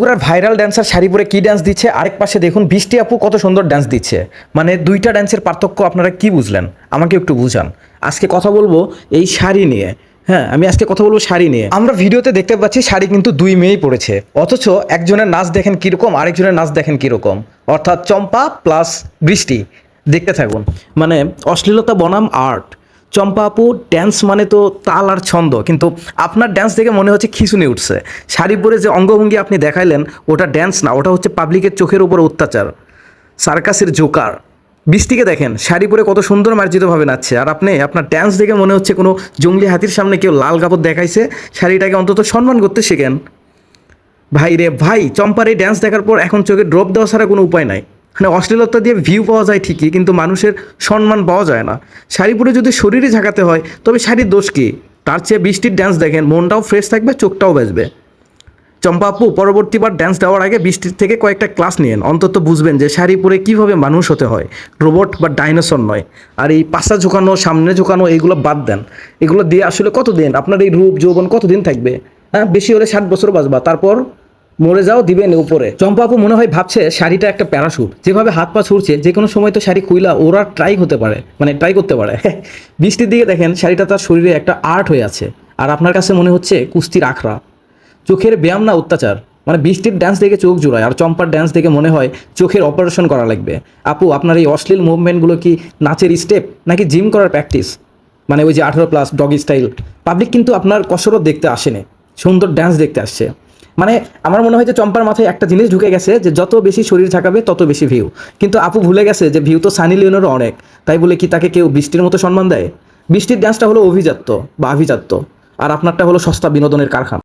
বগুড়ার viral dancer sari পরে কি ড্যান্স দিচ্ছে, আরেক পাশে দেখুন বৃষ্টি আপু কত সুন্দর ড্যান্স দিচ্ছে। মানে দুইটা ড্যান্সের পার্থক্য আপনারা কি বুঝলেন আমাকে একটু বুঝান। আজকে কথা বলবো এই শাড়ি নিয়ে। হ্যাঁ, আমি আজকে কথা বলবো শাড়ি নিয়ে। আমরা ভিডিওতে দেখতে পাচ্ছি শাড়ি কিন্তু দুই মেয়েই পড়েছে, অথচ একজনের নাচ দেখেন কীরকম, আরেকজনের নাচ দেখেন কীরকম। অর্থাৎ চম্পা প্লাস বৃষ্টি। দেখতে থাকুন। মানে অশ্লীলতা বনাম আর্ট। চম্পা আপু ড্যান্স মানে তো তাল আর ছন্দ, কিন্তু আপনার ড্যান্স দেখে মনে হচ্ছে খিঁচুনি উঠছে। শাড়ি পরে যে অঙ্গভঙ্গি আপনি দেখাইলেন ওটা ড্যান্স না, ওটা হচ্ছে পাবলিকের চোখের উপর অত্যাচার, সার্কাসের জোকার। বৃষ্টিকে দেখেন শাড়ি পরে কত সুন্দর মার্জিতভাবে নাচছে, আর আপনি আপনার ড্যান্স দেখে মনে হচ্ছে কোনো জঙ্গলি হাতির সামনে কেউ লাল কাপড় দেখাইছে। শাড়িটাকে অন্তত সম্মান করতে শেখেন ভাই রে ভাই। চম্পার এই ড্যান্স দেখার পর এখন চোখে ড্রপ দেওয়া ছাড়া কোনো উপায় নাই। মানে অশ্লীলতা দিয়ে ভিউ পাওয়া যায় ঠিকই, কিন্তু মানুষের সম্মান পাওয়া যায় না। শাড়ি পরে যদি শরীরে ঝাঁকাতে হয় তবে শাড়ির দোষ কী? তার চেয়ে বৃষ্টির ড্যান্স দেখেন, মনটাও ফ্রেশ থাকবে, চোখটাও বাজবে। চম্পা আপু পরবর্তীবার ড্যান্স দেওয়ার আগে বৃষ্টির থেকে কয়েকটা ক্লাস নিয়েন, অন্তত বুঝবেন যে শাড়ি পরে কীভাবে মানুষ হতে হয়, রোবট বা ডাইনোসর নয়। আর এই পাশা ঝুঁকানো, সামনে ঝুঁকানো এইগুলো বাদ দেন। এগুলো দিয়ে আসলে কতদিন আপনার এই রূপ যৌবন কতদিন থাকবে? হ্যাঁ, বেশি হলে 60 বছর বাঁচবা, তারপর মরে যাও, দিবেন উপরে। চম্পা আপু মনে হয় ভাবছে শাড়িটা একটা প্যারাশুট, যেভাবে হাত পা ছুড়ছে যে কোনো সময় তো শাড়ি খুইলা ওরা ট্রাই করতে পারে। বৃষ্টির দিকে দেখেন, শাড়িটা তার শরীরে একটা আর্ট হয়ে আছে, আর আপনার কাছে মনে হচ্ছে কুস্তির আখড়া। চোখের ব্যায়াম না অত্যাচার। মানে বৃষ্টির ড্যান্স দেখে চোখ জোড়ায়, আর চম্পার ড্যান্স দেখে মনে হয় চোখের অপারেশন করা লাগবে। আপু আপনার এই অশ্লীল মুভমেন্টগুলো কি নাচের স্টেপ নাকি জিম করার প্র্যাকটিস? মানে ওই যে 18+ ডগি স্টাইল। পাবলিক কিন্তু আপনার কসরত দেখতে আসেনি, সুন্দর ড্যান্স দেখতে আসছে। মানে আমার মনে হয় যে চম্পার মাথায় একটা জিনিস ঢুকে গেছে যে যত বেশি শরীর ঝাঁকাবে তত বেশি ভিউ। কিন্তু আপু ভুলে গেছে যে ভিউ তো সানি লিওনেরও অনেক, তাই বলে কি তাকে কেউ বৃষ্টির মতো সম্মান দেয়? বৃষ্টির ড্যান্সটা হলো অভিজাত্য বা আভিজাত্য, আর আপনারটা হলো সস্তা বিনোদনের কারখানা।